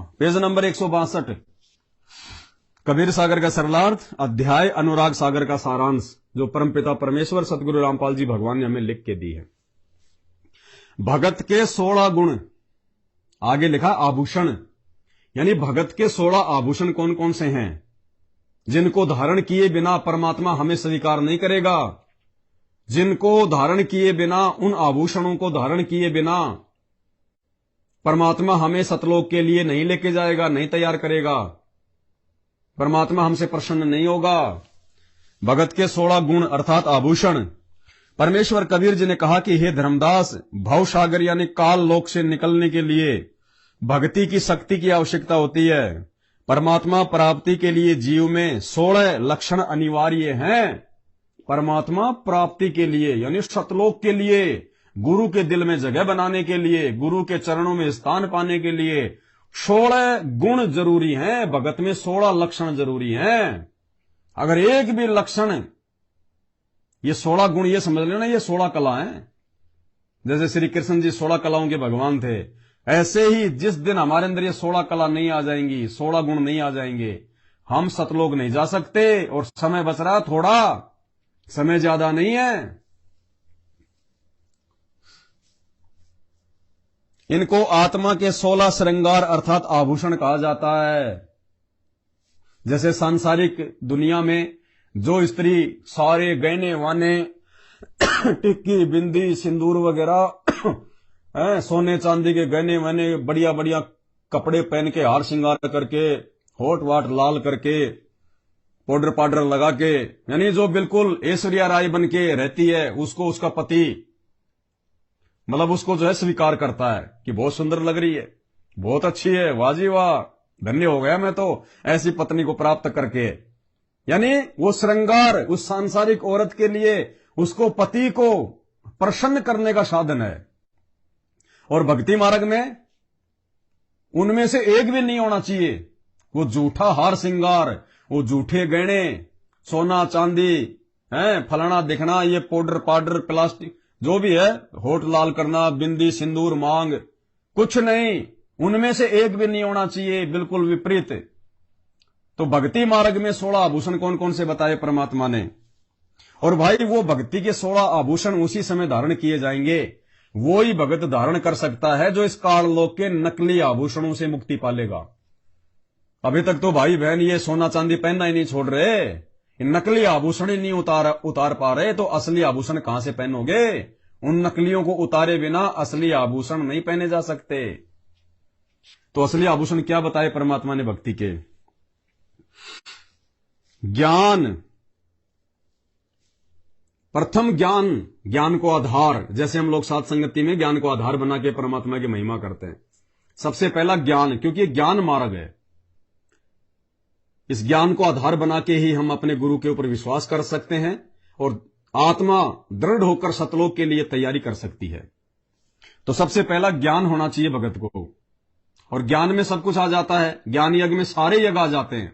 Page number 162, Kabir सागर का सरलार्थ, अध्याय अनुराग सागर का सारांश, जो परमपिता परमेश्वर सतगुरु रामपाल जी भगवान ने हमें लिख के दी है। भगत के 16 गुण, आगे लिखा आभूषण, यानी भगत के 16 आभूषण कौन कौन से हैं, जिनको धारण किए बिना परमात्मा हमें स्वीकार नहीं करेगा, जिनको धारण किए बिना, उन आभूषणों को धारण किए बिना परमात्मा हमें सतलोक के लिए नहीं लेके जाएगा, नहीं तैयार करेगा, परमात्मा हमसे प्रसन्न नहीं होगा। भगत के 16 गुण अर्थात आभूषण। परमेश्वर कबीर जी ने कहा कि हे धर्मदास, भव सागर यानी काल लोक से निकलने के लिए भक्ति की शक्ति की आवश्यकता होती है। परमात्मा प्राप्ति के लिए जीव में 16 लक्षण अनिवार्य हैं। परमात्मा प्राप्ति के लिए यानी सतलोक के लिए, गुरु के दिल में जगह बनाने के लिए, गुरु के चरणों में स्थान पाने के लिए 16 गुण जरूरी हैं। भगत में 16 लक्षण जरूरी हैं। अगर एक भी लक्षण, ये 16 गुण, ये समझ लेना ये 16 कला हैं। जैसे श्री कृष्ण जी 16 कलाओं के भगवान थे, ऐसे ही जिस दिन हमारे अंदर ये 16 कला नहीं आ जाएंगी, 16 गुण नहीं आ जाएंगे, हम सतलोक नहीं जा सकते। और समय बच रहा थोड़ा, समय ज्यादा नहीं है। इनको आत्मा के 16 श्रृंगार अर्थात आभूषण कहा जाता है। जैसे सांसारिक दुनिया में जो स्त्री सारे गहने वाने, टिक्की बिंदी सिंदूर वगैरह, सोने चांदी के गहने वाने, बढ़िया बढ़िया कपड़े पहन के, हार श्रृंगार करके, होठ वाट लाल करके, पाउडर पाउडर लगा के, यानी जो बिल्कुल ऐश्वर्या राय बन के रहती है, उसको उसका पति मतलब उसको जो है स्वीकार करता है कि बहुत सुंदर लग रही है, बहुत अच्छी है, वाह जी वाह, धन्य हो गया मैं तो ऐसी पत्नी को प्राप्त करके। यानी वो श्रृंगार उस सांसारिक औरत के लिए उसको पति को प्रसन्न करने का साधन है। और भक्ति मार्ग में उनमें से एक भी नहीं होना चाहिए। वो झूठा हार श्रृंगार, वो झूठे गहने, सोना चांदी है, फलाना दिखना, ये पाउडर पाउडर प्लास्टिक जो भी है, होठ लाल करना, बिंदी सिंदूर मांग, कुछ नहीं, उनमें से एक भी नहीं होना चाहिए, बिल्कुल विपरीत। तो भक्ति मार्ग में 16 आभूषण कौन कौन से बताए परमात्मा ने। और भाई वो भक्ति के 16 आभूषण उसी समय धारण किए जाएंगे, वो ही भगत धारण कर सकता है जो इस काल लोक के नकली आभूषणों से मुक्ति पालेगा। अभी तक तो भाई बहन ये सोना चांदी पहनना ही नहीं छोड़ रहे, नकली आभूषण ही नहीं उतार पा रहे, तो असली आभूषण कहां से पहनोगे। उन नकलियों को उतारे बिना असली आभूषण नहीं पहने जा सकते। तो असली आभूषण क्या बताए परमात्मा ने भक्ति के। ज्ञान, प्रथम ज्ञान, ज्ञान को आधार, जैसे हम लोग साथ संगति में ज्ञान को आधार बना के परमात्मा की महिमा करते हैं। सबसे पहला ज्ञान, क्योंकि ज्ञान मार्ग है। इस ज्ञान को आधार बना के ही हम अपने गुरु के ऊपर विश्वास कर सकते हैं और आत्मा दृढ़ होकर सतलोक के लिए तैयारी कर सकती है। तो सबसे पहला ज्ञान होना चाहिए भगत को, और ज्ञान में सब कुछ आ जाता है। ज्ञान यज्ञ में सारे यज्ञ आ जाते हैं।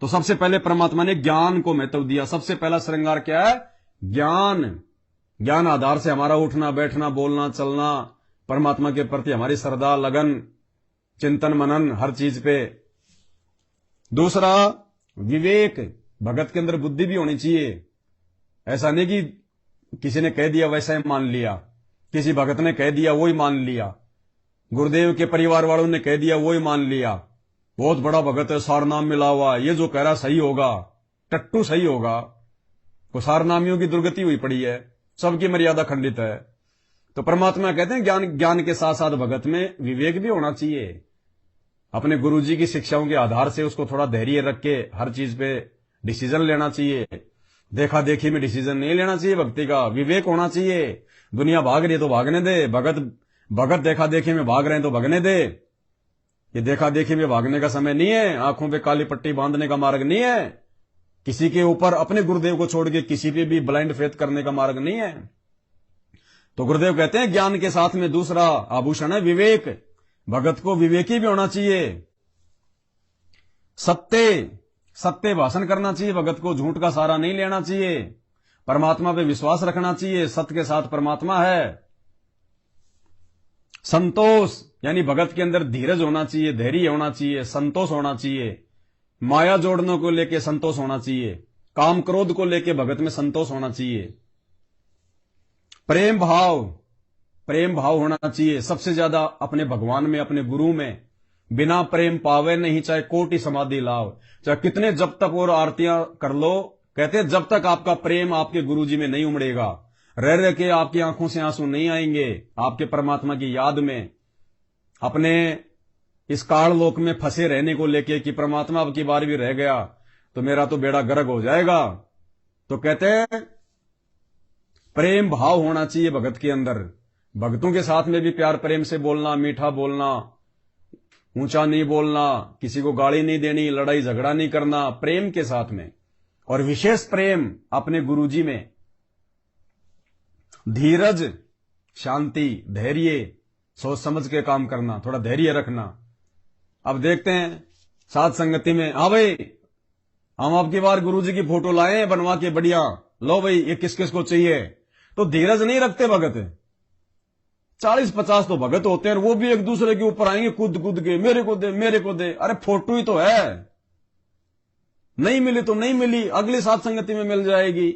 तो सबसे पहले परमात्मा ने ज्ञान को महत्व दिया। सबसे पहला श्रृंगार क्या है? ज्ञान। ज्ञान आधार से हमारा उठना बैठना बोलना चलना, परमात्मा के प्रति हमारी श्रद्धा लगन चिंतन मनन हर चीज पे। दूसरा विवेक, भगत के अंदर बुद्धि भी होनी चाहिए। ऐसा नहीं कि किसी ने कह दिया वैसा ही मान लिया, किसी भगत ने कह दिया वो ही मान लिया, गुरुदेव के परिवार वालों ने कह दिया वो ही मान लिया, बहुत बड़ा भगत है सारनाम मिला हुआ, ये जो कह रहा सही होगा, टट्टू सही होगा। वो सारनामियों की दुर्गति हुई पड़ी है, सबकी मर्यादा खंडित है। तो परमात्मा कहते हैं ज्ञान के साथ साथ भगत में विवेक भी होना चाहिए। अपने गुरुजी की शिक्षाओं के आधार से उसको थोड़ा धैर्य रख के हर चीज पे डिसीजन लेना चाहिए। देखा देखी में डिसीजन नहीं लेना चाहिए। भक्ति का विवेक होना चाहिए। दुनिया भाग रही है तो भागने दे, भगत देखा देखी में भाग रहे हैं तो भागने दे। ये देखा देखी में भागने का समय नहीं है, आंखों पे काली पट्टी बांधने का मार्ग नहीं है, किसी के ऊपर अपने गुरुदेव को छोड़ के किसी पे भी ब्लाइंड फेथ करने का मार्ग नहीं है। तो गुरुदेव कहते हैं ज्ञान के साथ में दूसरा आभूषण है विवेक। भगत को विवेकी भी होना चाहिए। सत्य भाषण करना चाहिए भगत को, झूठ का सहारा नहीं लेना चाहिए, परमात्मा पे विश्वास रखना चाहिए, सत्य के साथ परमात्मा है। संतोष यानी भगत के अंदर धीरज होना चाहिए, धैर्य होना चाहिए, संतोष होना चाहिए, माया जोड़ने को लेके संतोष होना चाहिए, काम क्रोध को लेके भगत में संतोष होना चाहिए, प्रेम भाव होना चाहिए सबसे ज्यादा अपने भगवान में, अपने गुरु में। बिना प्रेम पावे नहीं, चाहे कोटि समाधि लाव, चाहे कितने जब तक और आरतियां कर लो, कहते हैं जब तक आपका प्रेम आपके गुरु जी में नहीं उमड़ेगा, रह रह के आपकी आंखों से आंसू नहीं आएंगे, आपके परमात्मा की याद में, अपने इस काल लोक में फंसे रहने को लेके कि परमात्मा अब की बार भी रह गया तो मेरा तो बेड़ा गर्क हो जाएगा। तो कहते हैं प्रेम भाव होना चाहिए भगत के अंदर। भक्तों के साथ में भी प्यार प्रेम से बोलना, मीठा बोलना, ऊंचा नहीं बोलना, किसी को गाली नहीं देनी, लड़ाई झगड़ा नहीं करना, प्रेम के साथ में। और विशेष प्रेम अपने गुरुजी में। धीरज, शांति, धैर्य, सोच समझ के काम करना, थोड़ा धैर्य रखना। अब देखते हैं साथ संगति में, हाँ भाई हम आपकी बार गुरुजी की फोटो लाए हैं बनवा के बढ़िया, लो भाई ये किस किस को चाहिए, तो धीरज नहीं रखते भगत। 40-50 तो भगत होते हैं, वो भी एक दूसरे के ऊपर आएंगे कूद कूद के, मेरे को दे मेरे को दे। अरे फोटो ही तो है, नहीं मिली तो नहीं मिली, अगली साथ संगति में मिल जाएगी।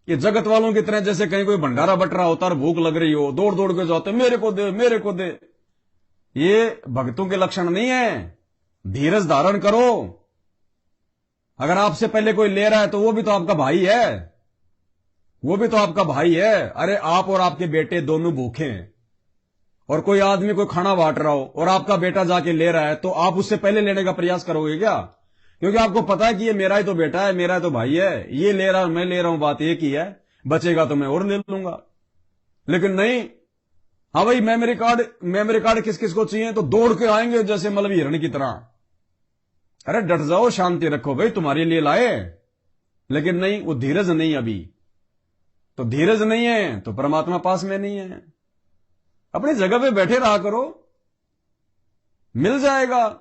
ये जगत वालों की तरह जैसे कहीं कोई भंडारा बट रहा होता और भूख लग रही हो, दौड़ दौड़ के जाते मेरे को दे मेरे को दे। ये भक्तों के लक्षण नहीं है। धीरज धारण करो। अगर आपसे पहले कोई ले रहा है तो वो भी तो आपका भाई है, वो भी तो आपका भाई है। अरे आप और आपके बेटे दोनों भूखे हैं और कोई आदमी कोई खाना बांट रहा हो और आपका बेटा जाके ले रहा है, तो आप उससे पहले लेने का प्रयास करोगे क्या? क्योंकि आपको पता है कि ये मेरा ही तो बेटा है, मेरा ही तो भाई है, ये ले रहा मैं ले रहा हूं, बात एक ही है, बचेगा तो मैं और ले लूंगा। लेकिन नहीं, हाँ भाई मेमोरी कार्ड किस किस को चाहिए, तो दौड़ के आएंगे जैसे मतलब हिरण की तरह। अरे डट जाओ, शांति रखो भाई, तुम्हारे लिए लाए। लेकिन नहीं, वो धीरज नहीं, अभी तो धीरज नहीं है तो परमात्मा पास में नहीं है। अपनी जगह पे बैठे रहा करो, मिल जाएगा।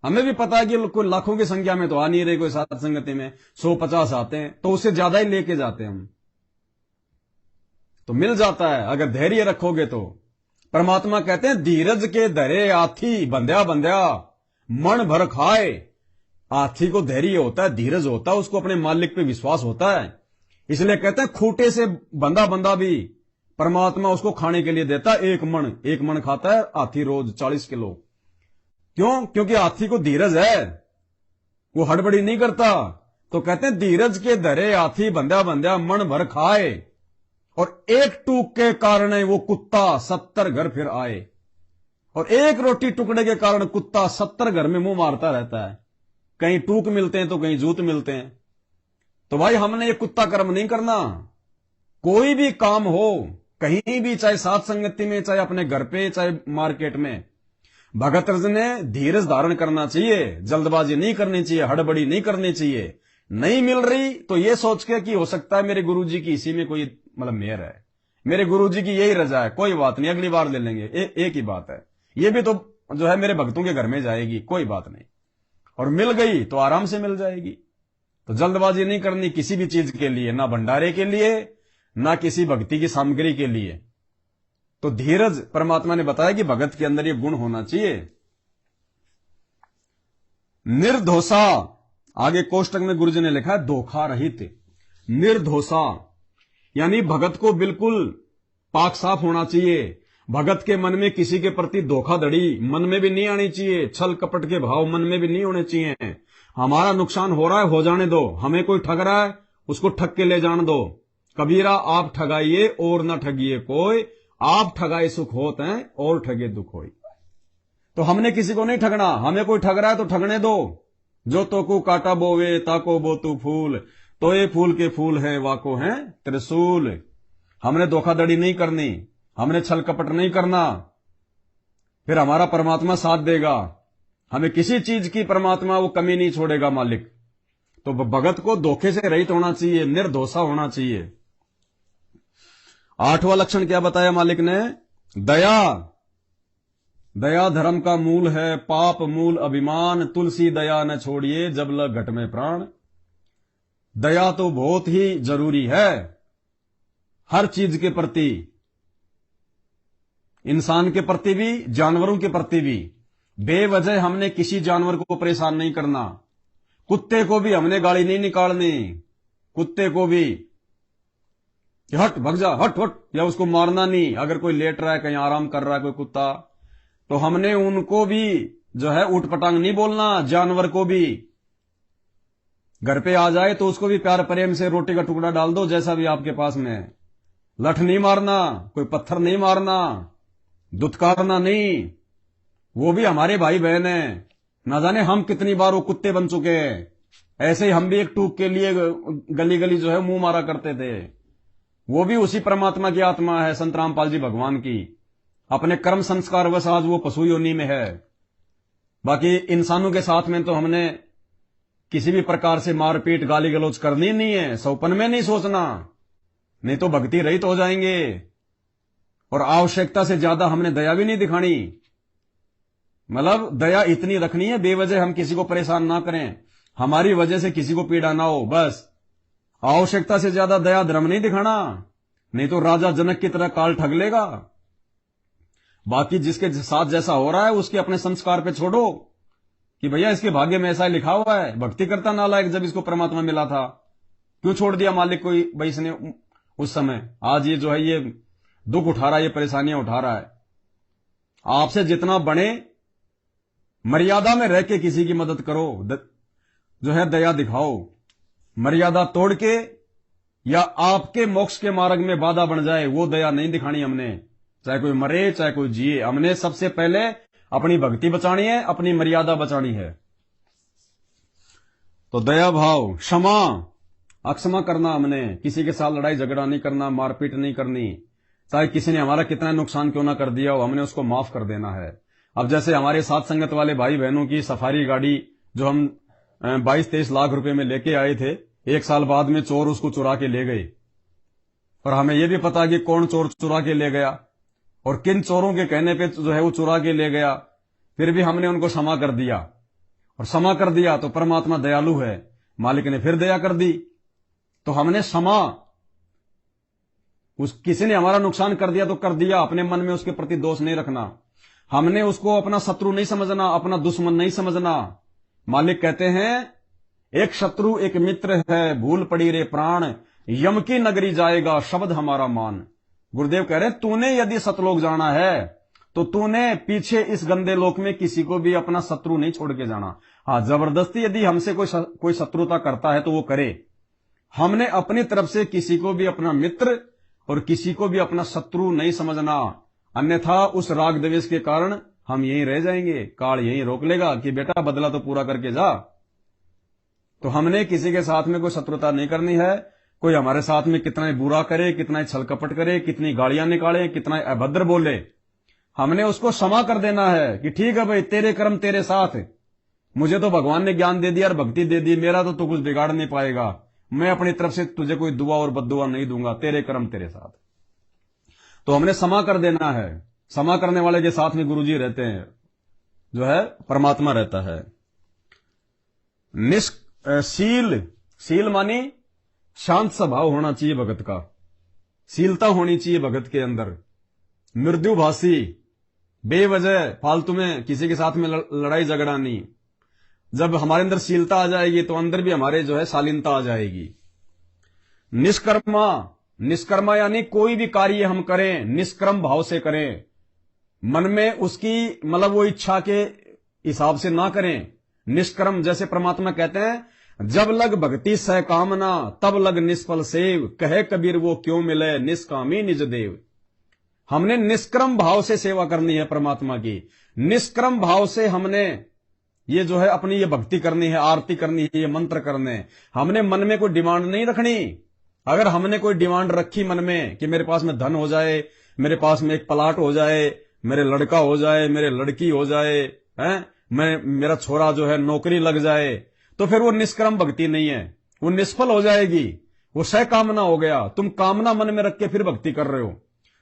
हमें भी पता है कि कोई लाखों की संख्या में तो आ नहीं रहे, कोई साथ संगति में 100-50 आते हैं, तो उससे ज्यादा ही लेके जाते हैं हम, तो मिल जाता है अगर धैर्य रखोगे तो। परमात्मा कहते हैं धीरज के धरे हाथी बंध्या बंध्या मन भर खाए। हाथी को धैर्य होता है, धीरज होता है, उसको अपने मालिक पे विश्वास होता है। इसलिए कहते हैं खूंटे से बंधा बंधा भी परमात्मा उसको खाने के लिए देता है। एक मन खाता है हाथी रोज 40 किलो। क्यों? क्योंकि हाथी को धीरज है, वो हड़बड़ी नहीं करता। तो कहते हैं धीरज के धरे हाथी बंध्या बंध्या मन भर खाए, और एक टूक के कारण वो कुत्ता 70 घर फिर आए। और एक रोटी टुकड़े के कारण कुत्ता 70 घर में मुंह मारता रहता है। कहीं टूक मिलते हैं तो कहीं जूत मिलते हैं। तो भाई हमने ये कुत्ता कर्म नहीं करना। कोई भी काम हो, कहीं भी, चाहे साथ संगति में, चाहे अपने घर पे, चाहे मार्केट में, भगत ने धीरज धारण करना चाहिए। जल्दबाजी नहीं करनी चाहिए, हड़बड़ी नहीं करनी चाहिए। नहीं मिल रही तो ये सोच के कि हो सकता है मेरे गुरुजी की इसी में कोई मतलब मेहर है, मेरे गुरुजी की यही रजा है, कोई बात नहीं, अगली बार ले लेंगे। एक ही बात है, ये भी तो जो है मेरे भक्तों के घर में जाएगी, कोई बात नहीं। और मिल गई तो आराम से मिल जाएगी। तो जल्दबाजी नहीं करनी किसी भी चीज के लिए, ना भंडारे के लिए, ना किसी भक्ति की सामग्री के लिए। तो धीरज परमात्मा ने बताया कि भगत के अंदर ये गुण होना चाहिए। निर्दोषा, आगे कोष्टक में गुरुजी ने लिखा है धोखा रहित। निर्दोषा यानी भगत को बिल्कुल पाक साफ होना चाहिए। भगत के मन में किसी के प्रति धोखाधड़ी मन में भी नहीं आनी चाहिए, छल कपट के भाव मन में भी नहीं होने चाहिए। हमारा नुकसान हो रहा है, हो जाने दो, हमें कोई ठग रहा है उसको ठग के ले जाने दो। कबीरा आप ठगाइए और न ठगिए कोई, आप ठगाए सुख होत हैं और ठगे दुख होई। तो हमने किसी को नहीं ठगना, हमें कोई ठग रहा है तो ठगने दो। जो तो को काटा बोवे ताको बो तू फूल, तो ये फूल के फूल है वाको है त्रिशूल। हमने धोखाधड़ी नहीं करनी, हमने छल कपट नहीं करना, फिर हमारा परमात्मा साथ देगा। हमें किसी चीज की परमात्मा वो कमी नहीं छोड़ेगा मालिक। तो भगत को धोखे से रहित होना चाहिए, निर्दोषा होना चाहिए। 8वां लक्षण क्या बताया मालिक ने? दया। दया धर्म का मूल है, पाप मूल अभिमान, तुलसी दया न छोड़िए जब लग घट में प्राण। दया तो बहुत ही जरूरी है हर चीज के प्रति। इंसान के प्रति भी, जानवरों के प्रति भी। बेवजह हमने किसी जानवर को परेशान नहीं करना। कुत्ते को भी हमने गाली नहीं निकालनी, कुत्ते को भी कि हट भग जा, हट हट, या उसको मारना नहीं। अगर कोई लेट रहा है, कहीं आराम कर रहा है कोई कुत्ता, तो हमने उनको भी जो है उठपटांग नहीं बोलना। जानवर को भी घर पे आ जाए तो उसको भी प्यार प्रेम से रोटी का टुकड़ा डाल दो, जैसा भी आपके पास में। लठ नहीं मारना, कोई पत्थर नहीं मारना, दुत्कारना नहीं। वो भी हमारे भाई बहन है। ना जाने हम कितनी बार वो कुत्ते बन चुके हैं। ऐसे ही हम भी एक टूक के लिए गली गली जो है मुंह मारा करते थे। वो भी उसी परमात्मा की आत्मा है, संत रामपाल जी भगवान की। अपने कर्म संस्कार वश आज वो पशु योनि में है। बाकी इंसानों के साथ में तो हमने किसी भी प्रकार से मारपीट गाली गलौज करनी नहीं है। सौपन में नहीं सोचना, नहीं तो भक्ति रहित हो जाएंगे। और आवश्यकता से ज्यादा हमने दया भी नहीं दिखानी। मतलब दया इतनी रखनी है, बेवजह हम किसी को परेशान ना करें, हमारी वजह से किसी को पीड़ा ना हो, बस। आवश्यकता से ज्यादा दया धर्म नहीं दिखाना, नहीं तो राजा जनक की तरह काल ठग लेगा। बाकी जिसके साथ जैसा हो रहा है उसके अपने संस्कार पे छोड़ो कि भैया इसके भाग्य में ऐसा लिखा हुआ है। भक्ति करता नालायक जब इसको परमात्मा मिला था, क्यों छोड़ दिया मालिक को भाई इसने उस समय। आज ये जो है ये दुख उठा रहा है, ये परेशानियां उठा रहा है। आपसे जितना बने मर्यादा में रह के किसी की मदद करो, जो है दया दिखाओ। मर्यादा तोड़ के या आपके मोक्ष के मार्ग में बाधा बन जाए, वो दया नहीं दिखानी हमने। चाहे कोई मरे चाहे कोई जिए, हमने सबसे पहले अपनी भक्ति बचानी है, अपनी मर्यादा बचानी है। तो दया भाव, क्षमा, अक्षमा करना। हमने किसी के साथ लड़ाई झगड़ा नहीं करना, मारपीट नहीं करनी। चाहे किसी ने हमारा कितना नुकसान क्यों ना कर दिया हो, हमने उसको माफ कर देना है। अब जैसे हमारे साथ संगत वाले भाई बहनों की सफारी गाड़ी जो हम 22-23 लाख रुपए में लेके आए थे, 1 साल बाद में चोर उसको चुरा के ले गए। और हमें यह भी पता कि कौन चोर चुरा के ले गया और किन चोरों के कहने पे जो है वो चुरा के ले गया। फिर भी हमने उनको क्षमा कर दिया, और क्षमा कर दिया तो परमात्मा दयालु है, मालिक ने फिर दया कर दी। तो हमने क्षमा, किसी ने हमारा नुकसान कर दिया तो कर दिया, अपने मन में उसके प्रति दोष नहीं रखना। हमने उसको अपना शत्रु नहीं समझना, अपना दुश्मन नहीं समझना। मालिक कहते हैं एक शत्रु एक मित्र है, भूल पड़ी रे प्राण, यम की नगरी जाएगा शब्द हमारा मान। गुरुदेव कह रहे तूने यदि सतलोक जाना है तो तूने पीछे इस गंदे लोक में किसी को भी अपना शत्रु नहीं छोड़ के जाना। हाँ, जबरदस्ती यदि हमसे कोई शत्रुता करता है तो वो करे। हमने अपनी तरफ से किसी को भी अपना मित्र और किसी को भी अपना शत्रु नहीं समझना, अन्यथा उस राग द्वेष के कारण हम यहीं रह जाएंगे। काल यहीं रोक लेगा कि बेटा बदला तो पूरा करके जा। तो हमने किसी के साथ में कोई शत्रुता नहीं करनी है। कोई हमारे साथ में कितना ही बुरा करे, कितना ही छल कपट करे, कितनी गालियां निकाले, कितना ही अभद्र बोले, हमने उसको क्षमा कर देना है कि ठीक है भाई, तेरे कर्म तेरे साथ, मुझे तो भगवान ने ज्ञान दे दिया और भक्ति दे दी, मेरा तो तू कुछ बिगाड़ नहीं पाएगा। मैं अपनी तरफ से तुझे कोई दुआ और बद्दुआ नहीं दूंगा, तेरे कर्म तेरे साथ। तो हमने क्षमा कर देना है। क्षमा करने वाले के साथ में गुरुजी रहते हैं, जो है परमात्मा रहता है। शील मानी शांत स्वभाव होना चाहिए भगत का, शीलता होनी चाहिए भगत के अंदर। मृदुभाषी, बेवजह फालतू में किसी के साथ में लड़ाई झगड़ा नहीं। जब हमारे अंदर शीलता आ जाएगी तो अंदर भी हमारे जो है शालीनता आ जाएगी। निष्कर्मा यानी कोई भी कार्य हम करें निष्क्रम भाव से करें, मन में उसकी मतलब वो इच्छा के हिसाब से ना करें। निष्कर्म, जैसे परमात्मा कहते हैं जब लग भक्ति सह कामना तब लग निष्फल सेव, कहे कबीर वो क्यों मिले निष्कामी निज देव। हमने निष्क्रम भाव से सेवा करनी है परमात्मा की। निष्क्रम भाव से हमने ये जो है अपनी ये भक्ति करनी है, आरती करनी है, ये मंत्र करने। हमने मन में कोई डिमांड नहीं रखनी। अगर हमने कोई डिमांड रखी मन में कि मेरे पास में धन हो जाए, मेरे पास में एक प्लाट हो जाए, मेरे लड़का हो जाए, मेरे लड़की हो जाए, मेरा छोरा जो है नौकरी लग जाए, तो फिर वो निष्क्रम भक्ति नहीं है, वो निष्फल हो जाएगी, वो सहकामना हो गया। तुम कामना मन में रख के फिर भक्ति कर रहे हो।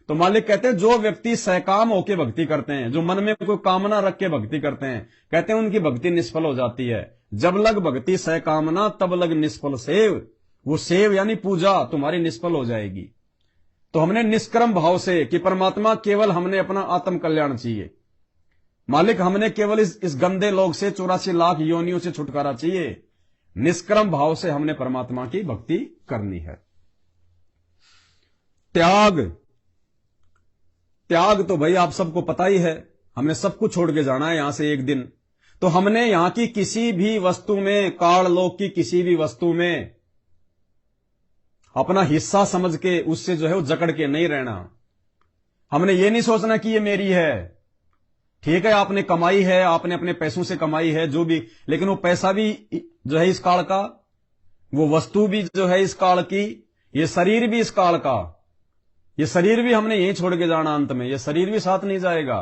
तो मालिक कहते हैं जो व्यक्ति सहकाम होकर भक्ति करते हैं, जो मन में कोई कामना रख के भक्ति करते हैं, कहते हैं उनकी भक्ति निष्फल हो जाती है। जब लग भक्ति सहकामना तब लग निष्फल सेव, वो सेव यानी पूजा तुम्हारी निष्फल हो जाएगी। तो हमने निष्कर्म भाव से कि परमात्मा केवल हमने अपना आत्म कल्याण चाहिए, मालिक हमने केवल इस गंदे लोग से 84 लाख योनियों से छुटकारा चाहिए, निष्कर्म भाव से हमने परमात्मा की भक्ति करनी है। त्याग, त्याग तो भाई आप सबको पता ही है, हमने सब कुछ छोड़ के जाना है यहां से एक दिन। तो हमने यहां की किसी भी वस्तु में, काल लोक की किसी भी वस्तु में अपना हिस्सा समझ के उससे जो है वो जकड़ के नहीं रहना। हमने ये नहीं सोचना कि ये मेरी है। ठीक है, आपने कमाई है, आपने अपने पैसों से कमाई है जो भी, लेकिन वो पैसा भी जो है इस काल का, वो वस्तु भी जो है इस काल की, ये शरीर भी इस काल का, ये शरीर भी हमने यही छोड़ के जाना। अंत में ये शरीर भी साथ नहीं जाएगा।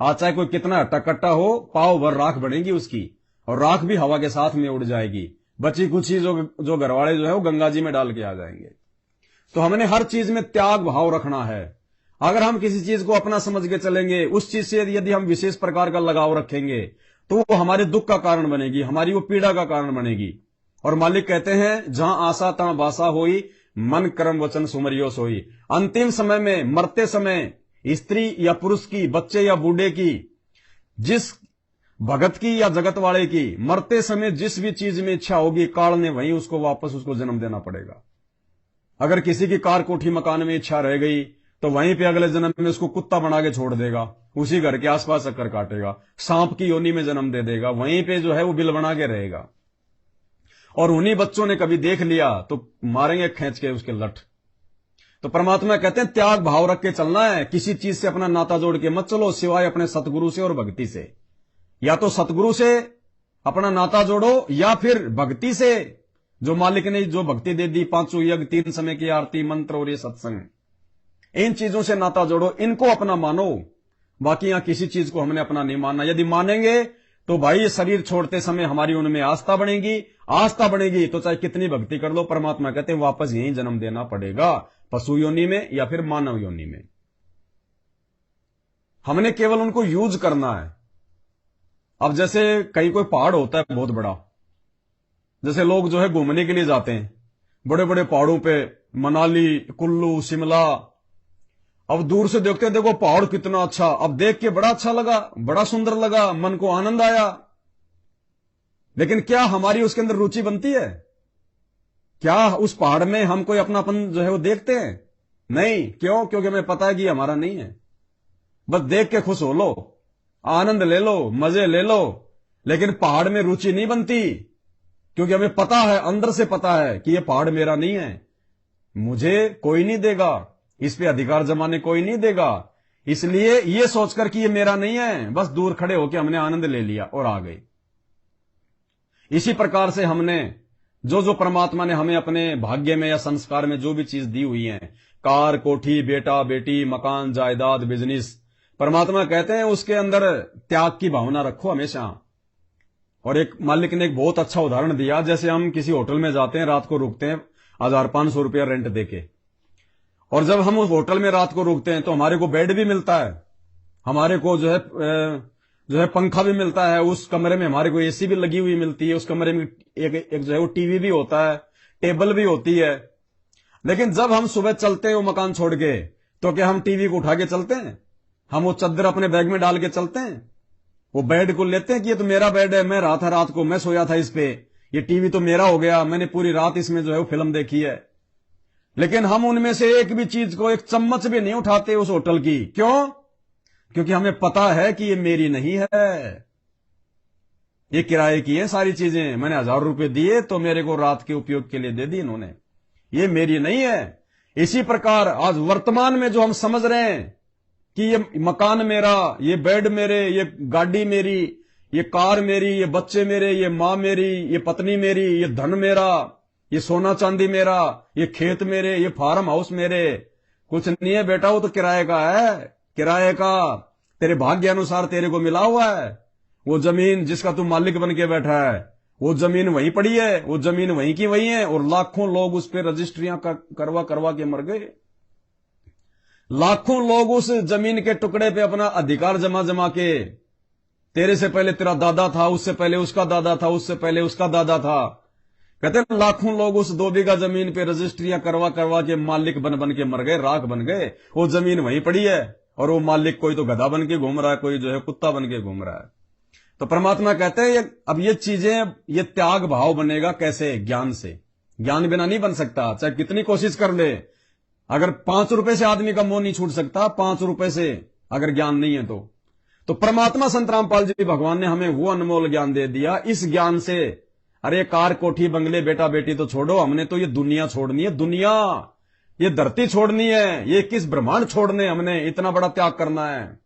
आज चाहे कोई कितना हट्टा-कट्टा हो, पाव भर राख बनेगी उसकी, और राख भी हवा के साथ में उड़ जाएगी। बची कुछ ही जो घरवाले जो है वो गंगा जी में डाल के आ जाएंगे। तो हमने हर चीज में त्याग भाव रखना है। अगर हम किसी चीज को अपना समझ के चलेंगे, उस चीज से यदि हम विशेष प्रकार का लगाव रखेंगे, तो वो हमारे दुख का कारण बनेगी, हमारी वो पीड़ा का कारण बनेगी। और मालिक कहते हैं, जहां आशा तहां बासा होई, मन कर्म वचन सुमरियो सोई। अंतिम समय में, मरते समय, स्त्री या पुरुष की, बच्चे या बूढ़े की, जिस भगत की या जगत वाले की, मरते समय जिस भी चीज में इच्छा होगी, काल ने वहीं उसको वापस उसको जन्म देना पड़ेगा। अगर किसी की कार कोठी मकान में इच्छा रह गई, तो वहीं पे अगले जन्म में उसको कुत्ता बना के छोड़ देगा, उसी घर के आसपास चक्कर काटेगा, सांप की योनि में जन्म दे देगा, वहीं पे जो है वो बिल बना के रहेगा। और उन्हीं बच्चों ने कभी देख लिया तो मारेंगे खींच के उसके लठ। तो परमात्मा कहते हैं त्याग भाव रख के चलना है, किसी चीज से अपना नाता जोड़ के मत चलो सिवाय अपने सतगुरु से और भक्ति से। या तो सतगुरु से अपना नाता जोड़ो, या फिर भक्ति से, जो मालिक ने जो भक्ति दे दी, 5 यज्ञ, 3 समय की आरती, मंत्र और ये सत्संग, इन चीजों से नाता जोड़ो, इनको अपना मानो। बाकी यहां किसी चीज को हमने अपना नहीं मानना। यदि मानेंगे तो भाई ये शरीर छोड़ते समय हमारी उनमें आस्था बढ़ेगी, आस्था बढ़ेगी तो चाहे कितनी भक्ति कर लो, परमात्मा कहते हैं वापस यही जन्म देना पड़ेगा, पशु योनि में या फिर मानव योनि में। हमने केवल उनको यूज करना है। अब जैसे कहीं कोई पहाड़ होता है बहुत बड़ा, जैसे लोग जो है घूमने के लिए जाते हैं बड़े बड़े पहाड़ों पे, मनाली, कुल्लू, शिमला। अब दूर से देखते हैं, देखो पहाड़ कितना अच्छा, अब देख के बड़ा अच्छा लगा, बड़ा सुंदर लगा, मन को आनंद आया। लेकिन क्या हमारी उसके अंदर रुचि बनती है? क्या उस पहाड़ में हम कोई अपनापन जो है वो देखते हैं? नहीं। क्यों? क्योंकि हमें पता है कि हमारा नहीं है। बस देख के खुश हो लो, आनंद ले लो, मजे ले लो, लेकिन पहाड़ में रुचि नहीं बनती, क्योंकि हमें पता है, अंदर से पता है कि यह पहाड़ मेरा नहीं है, मुझे कोई नहीं देगा, इस पे अधिकार जमाने कोई नहीं देगा। इसलिए यह सोचकर कि यह मेरा नहीं है, बस दूर खड़े होकर हमने आनंद ले लिया और आ गए। इसी प्रकार से हमने जो परमात्मा ने हमें अपने भाग्य में या संस्कार में जो भी चीज दी हुई है, कार, कोठी, बेटा, बेटी, मकान, जायदाद, बिजनेस, परमात्मा कहते हैं उसके अंदर त्याग की भावना रखो हमेशा। और एक मालिक ने एक बहुत अच्छा उदाहरण दिया, जैसे हम किसी होटल में जाते हैं, रात को रुकते हैं 1500 रुपया रेंट देके, और जब हम उस होटल में रात को रुकते हैं तो हमारे को बेड भी मिलता है, हमारे को जो है पंखा भी मिलता है, उस कमरे में हमारे को एसी भी लगी हुई मिलती है, उस कमरे में एक जो है वो टीवी भी होता है, टेबल भी होती है। लेकिन जब हम सुबह चलते हैं वो मकान छोड़ के, तो क्या हम टीवी को उठा के चलते हैं? हम वो चद्दर अपने बैग में डाल के चलते हैं? वो बेड को लेते हैं कि ये तो मेरा बेड है, मैं रहा था रात को, मैं सोया था इस पे, ये टीवी तो मेरा हो गया, मैंने पूरी रात इसमें जो है वो फिल्म देखी है। लेकिन हम उनमें से एक भी चीज को, एक चम्मच भी नहीं उठाते उस होटल की। क्यों? क्योंकि हमें पता है कि ये मेरी नहीं है, ये किराए की है सारी चीजें, मैंने 1000 रुपए दिए तो मेरे को रात के उपयोग के लिए दे दी इन्होंने, ये मेरी नहीं है। इसी प्रकार आज वर्तमान में जो हम समझ रहे हैं कि ये मकान मेरा, ये बेड मेरे, ये गाड़ी मेरी, ये कार मेरी, ये बच्चे मेरे, ये मां मेरी, ये पत्नी मेरी, ये धन मेरा, ये सोना चांदी मेरा, ये खेत मेरे, ये फार्म हाउस मेरे, कुछ नहीं है बेटा, वो तो किराए का है, किराए का, तेरे भाग्य अनुसार तेरे को मिला हुआ है। वो जमीन जिसका तू मालिक बन के बैठा है, वो जमीन वहीं पड़ी है, वो जमीन वहीं की वहीं है, और लाखों लोग उस पर रजिस्ट्रियां करवा करवा के मर गए। लाखों लोग उस जमीन के टुकड़े पे अपना अधिकार जमा जमा के, तेरे से पहले तेरा दादा था, उससे पहले उसका दादा था, उससे पहले उसका दादा था, कहते हैं लाखों लोग उस 2 बीघा जमीन पे रजिस्ट्रियां करवा करवा के मालिक बन बन के मर गए, राख बन गए। वो जमीन वहीं पड़ी है और वो मालिक कोई तो गधा बन के घूम रहा है, कोई जो है कुत्ता बन के घूम रहा है। तो परमात्मा कहते हैं अब ये चीजें, ये त्याग भाव बनेगा कैसे? ज्ञान से। ज्ञान बिना नहीं बन सकता, चाहे कितनी कोशिश कर ले। अगर 5 रुपए से आदमी का मोह नहीं छूट सकता, 5 रुपए से अगर ज्ञान नहीं है तो परमात्मा संत रामपाल जी भगवान ने हमें वो अनमोल ज्ञान दे दिया। इस ज्ञान से, अरे कार कोठी बंगले बेटा बेटी तो छोड़ो, हमने तो ये दुनिया छोड़नी है, दुनिया, ये धरती छोड़नी है, ये किस ब्रह्मांड छोड़ने, हमने इतना बड़ा त्याग करना है।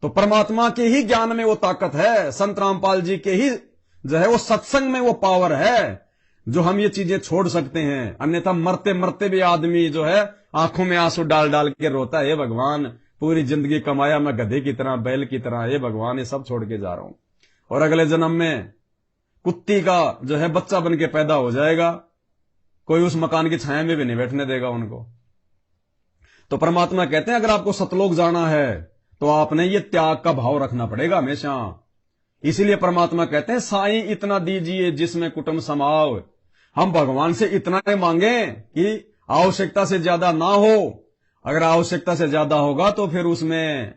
तो परमात्मा के ही ज्ञान में वो ताकत है, संत रामपाल जी के ही जो है वो सत्संग में वो पावर है जो हम ये चीजें छोड़ सकते हैं। अन्यथा मरते मरते भी आदमी जो है आंखों में आंसू डाल डाल के रोता है, हे भगवान पूरी जिंदगी कमाया मैं गधे की तरह, बैल की तरह, हे भगवान ये सब छोड़ के जा रहा हूं, और अगले जन्म में कुत्ती का जो है बच्चा बन के पैदा हो जाएगा, कोई उस मकान की छाया में भी नहीं बैठने देगा उनको। तो परमात्मा कहते हैं अगर आपको सतलोक जाना है तो आपने ये त्याग का भाव रखना पड़ेगा हमेशा। इसीलिए परमात्मा कहते हैं साईं इतना दीजिए जिसमें कुटुंब समाव। हम भगवान से इतना ही मांगे कि आवश्यकता से ज्यादा ना हो। अगर आवश्यकता से ज्यादा होगा तो फिर उसमें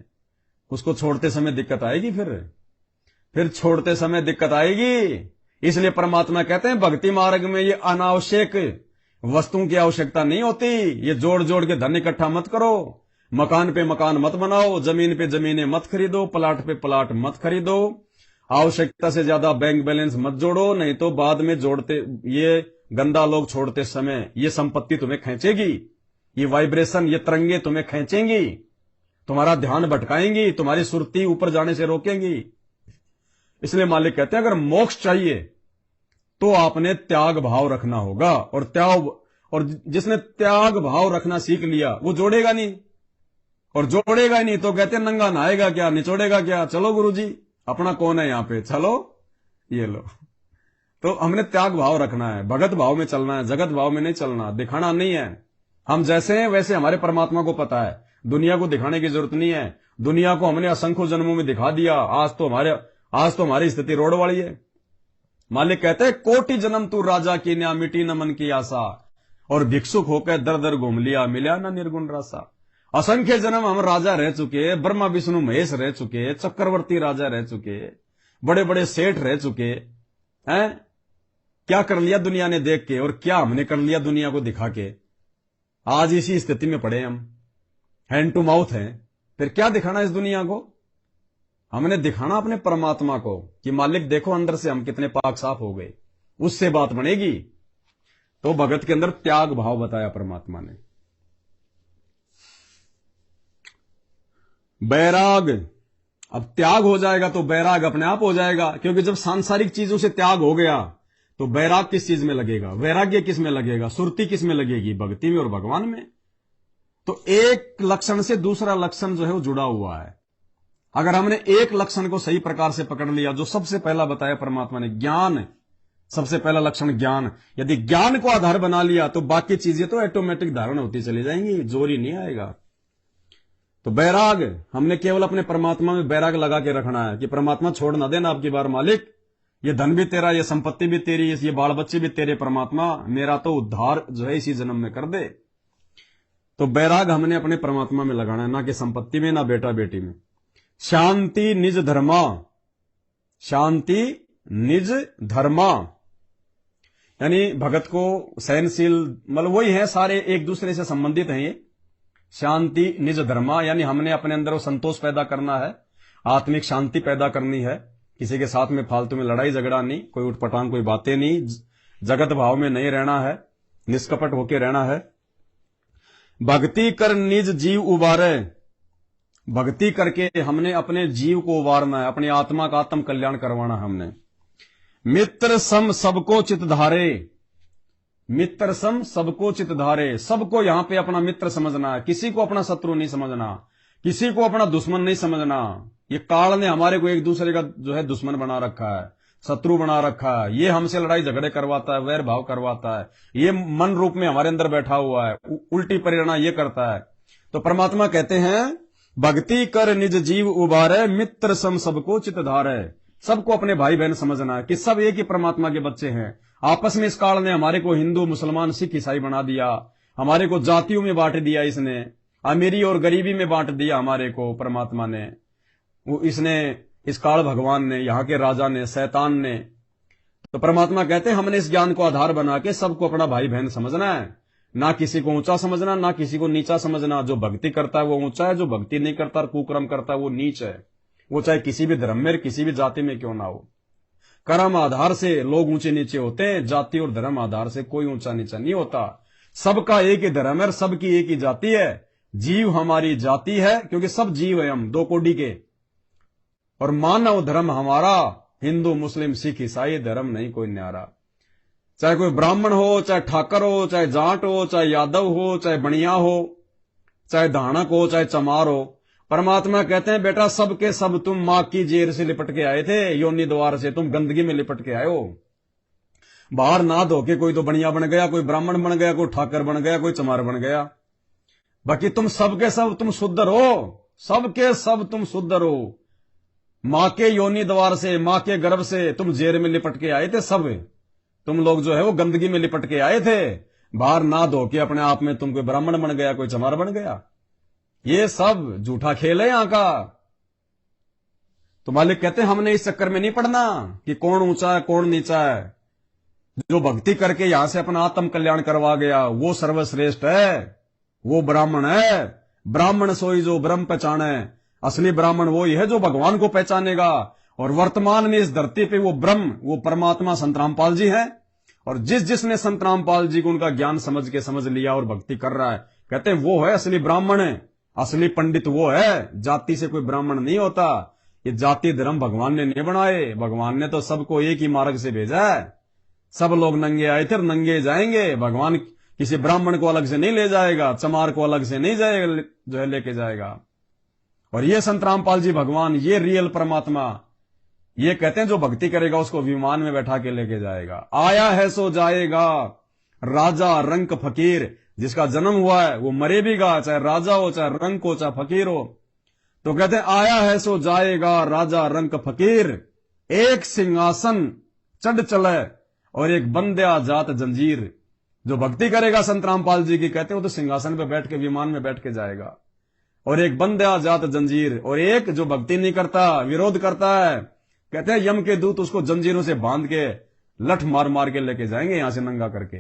उसको छोड़ते समय दिक्कत आएगी, फिर छोड़ते समय दिक्कत आएगी। इसलिए परमात्मा कहते हैं भक्ति मार्ग में ये अनावश्यक वस्तुओं की आवश्यकता नहीं होती। ये जोड़ जोड़ के धन इकट्ठा मत करो, मकान पे मकान मत बनाओ, जमीन पे जमीनें मत खरीदो, प्लाट पे प्लाट मत खरीदो, आवश्यकता से ज्यादा बैंक बैलेंस मत जोड़ो, नहीं तो बाद में जोड़ते ये गंदा लोग छोड़ते समय ये संपत्ति तुम्हें खींचेगी, ये वाइब्रेशन, ये तरंगे तुम्हें खींचेंगी, तुम्हारा ध्यान भटकाएंगी, तुम्हारी सुरती ऊपर जाने से रोकेंगी। इसलिए मालिक कहते हैं अगर मोक्ष चाहिए तो आपने त्याग भाव रखना होगा, और जिसने त्याग भाव रखना सीख लिया वो जोड़ेगा नहीं, और जोड़ेगा ही नहीं तो कहते नंगा नहाएगा क्या, निचोड़ेगा क्या, चलो गुरुजी अपना कौन है यहां पे, चलो ये लो। तो हमने त्याग भाव रखना है, भगत भाव में चलना है, जगत भाव में नहीं चलना, दिखाना नहीं है। हम जैसे हैं वैसे हमारे परमात्मा को पता है, दुनिया को दिखाने की जरूरत नहीं है। दुनिया को हमने असंख्य जन्मों में दिखा दिया, आज तो हमारी स्थिति रोड वाली है। मालिक कहते हैं कोटि जन्म तू राजा की न्या, मिटी न मन की आशा, और भिक्षुक होकर दर दर घूम लिया, मिला ना निर्गुण रासा। असंख्य जन्म हम राजा रह चुके, ब्रह्मा विष्णु महेश रह चुके, चक्रवर्ती राजा रह चुके, बड़े बड़े सेठ रह चुके हैं। क्या कर लिया दुनिया ने देख के, और क्या हमने कर लिया दुनिया को दिखा के। आज इसी स्थिति में पड़े हम, हैंड टू माउथ हैं। फिर क्या दिखाना इस दुनिया को? हमने दिखाना अपने परमात्मा को कि मालिक देखो अंदर से हम कितने पाक साफ हो गए, उससे बात बनेगी। तो भगत के अंदर त्याग भाव बताया परमात्मा ने। बैराग, अब त्याग हो जाएगा तो बैराग अपने आप हो जाएगा, क्योंकि जब सांसारिक चीजों से त्याग हो गया तो बैराग किस चीज में लगेगा, वैराग्य किस में लगेगा, सुरती किस में लगेगी, भक्ति में और भगवान में। तो एक लक्षण से दूसरा लक्षण जो है वो जुड़ा हुआ है। अगर हमने एक लक्षण को सही प्रकार से पकड़ लिया, जो सबसे पहला बताया परमात्मा ने, ज्ञान, सबसे पहला लक्षण ज्ञान, यदि ज्ञान को आधार बना लिया तो बाकी चीजें तो ऑटोमेटिक धारण होती चली जाएंगी, जोर ही नहीं आएगा। तो बैराग, हमने केवल अपने परमात्मा में बैराग लगा के रखना है कि परमात्मा छोड़ ना देना आपकी बार मालिक, ये धन भी तेरा, ये संपत्ति भी तेरी, ये बाल बच्चे भी तेरे परमात्मा, मेरा तो उद्धार जो है इसी जन्म में कर दे। तो बैराग हमने अपने परमात्मा में लगाना है, ना कि संपत्ति में, ना बेटा बेटी में। शांति निज धर्मा, शांति निज धर्मा, यानी भगत को सहनशील, मतलब वही है, सारे एक दूसरे से संबंधित हैं ये। शांति निज धर्मा यानी हमने अपने अंदर वो संतोष पैदा करना है, आत्मिक शांति पैदा करनी है, किसी के साथ में फालतू में लड़ाई झगड़ा नहीं, कोई उठपटांग कोई बातें नहीं, जगत भाव में नहीं रहना है, निष्कपट होके रहना है। भक्ति कर निज जीव उबारे, भक्ति करके हमने अपने जीव को उबारना है, अपनी आत्मा का आत्म कल्याण करवाना है हमने। मित्र सम सबको चित धारे, मित्र सम सबको चित धारे, सबको यहां पे अपना मित्र समझना है, किसी को अपना शत्रु नहीं समझना, किसी को अपना दुश्मन नहीं समझना। ये काल ने हमारे को एक दूसरे का जो है दुश्मन बना रखा है, शत्रु बना रखा है, ये हमसे लड़ाई झगड़े करवाता है, वैर भाव करवाता है, ये मन रूप में हमारे अंदर बैठा हुआ है, उल्टी प्रेरणा ये करता है। तो परमात्मा कहते हैं भक्ति कर निज जीव उबारे, मित्र सम सबको चित धारे, सबको अपने भाई बहन समझना है कि सब एक ही परमात्मा के बच्चे हैं। आपस में इस काल ने हमारे को हिंदू मुसलमान सिख ईसाई बना दिया, हमारे को जातियों में बांट दिया, इसने अमीरी और गरीबी में बांट दिया हमारे को परमात्मा ने, वो इसने इस काल भगवान ने, यहाँ के राजा ने, शैतान ने। तो परमात्मा कहते हैं हमने इस ज्ञान को आधार बना के सबको अपना भाई बहन समझना है, ना किसी को ऊंचा समझना, ना किसी को नीचा समझना। जो भक्ति करता है वो ऊंचा है, जो भक्ति नहीं करता और कुकर्म करता है वो नीच है। वो चाहे किसी भी धर्म में किसी भी जाति में क्यों ना हो। कर्म आधार से लोग ऊंचे नीचे होते हैं, जाति और धर्म आधार से कोई ऊंचा नीचा नहीं होता। सबका एक ही धर्म है, सबकी एक ही जाति है। जीव हमारी जाति है क्योंकि सब जीव है हम, 2 कोटि के। और मानव धर्म हमारा हिंदू मुस्लिम सिख ईसाई धर्म नहीं कोई न्यारा। चाहे कोई ब्राह्मण हो, चाहे ठाकर हो, चाहे जाट हो, चाहे यादव हो, चाहे बनिया हो, चाहे धानक हो, चाहे चमार हो। परमात्मा कहते हैं बेटा सबके सब तुम मां की जेर से लिपट के आए थे, योनि द्वार से तुम गंदगी में लिपट के आए हो। बाहर ना धो के कोई तो बनिया बन गया, कोई ब्राह्मण बन गया, कोई ठाकर बन गया, कोई चमार बन गया। बाकी तुम सबके सब तुम शुद्ध हो, सबके सब तुम शुद्ध हो। मां के योनि द्वार से, मां के गर्भ से तुम जेर में लिपट के आए थे। सब तुम लोग जो है वो गंदगी में लिपट के आए थे। बाहर ना धो के अपने आप में तुम कोई ब्राह्मण बन गया, कोई चमार बन गया। ये सब झूठा खेल है यहां का। तो मालिक कहते हैं हमने इस चक्कर में नहीं पड़ना कि कौन ऊंचा है कौन नीचा है। जो भक्ति करके यहां से अपना आत्म कल्याण करवा गया वो सर्वश्रेष्ठ है, वो ब्राह्मण है। ब्राह्मण सोई जो ब्रह्म पहचाने। असली ब्राह्मण वो ही है जो भगवान को पहचानेगा। और वर्तमान में इस धरती पे वो ब्रह्म, वो परमात्मा संत रामपाल जी है। और जिसने संत रामपाल जी को उनका ज्ञान समझ लिया और भक्ति कर रहा है, कहते हैं वो है असली ब्राह्मण है, असली पंडित वो है। जाति से कोई ब्राह्मण नहीं होता। ये जाति धर्म भगवान ने नहीं बनाए। भगवान ने तो सबको एक ही मार्ग से भेजा है। सब लोग नंगे आए थे और नंगे जाएंगे। भगवान किसी ब्राह्मण को अलग से नहीं ले जाएगा, चमार को अलग से नहीं जाएगा, जो है लेके जाएगा। और ये संत रामपाल जी भगवान, ये रियल परमात्मा, ये कहते हैं जो भक्ति करेगा उसको विमान में बैठा के लेके जाएगा। आया है सो जाएगा, राजा रंक फकीर। जिसका जन्म हुआ है वो मरेगा, चाहे राजा हो, चाहे रंक हो, चाहे फकीर हो। तो कहते हैं आया है सो जाएगा, राजा रंक फकीर। एक सिंहासन चढ़ चले और एक बंध्या जात जंजीर। जो भक्ति करेगा संत रामपाल जी की, कहते हैं वो तो सिंहासन पे बैठ के विमान में बैठ के जाएगा। और एक बंध्या जात जंजीर, और एक जो भक्ति नहीं करता, विरोध करता है, कहते हैं यम के दूत उसको जंजीरों से बांध के लठ मार मार के लेके जाएंगे यहां से नंगा करके।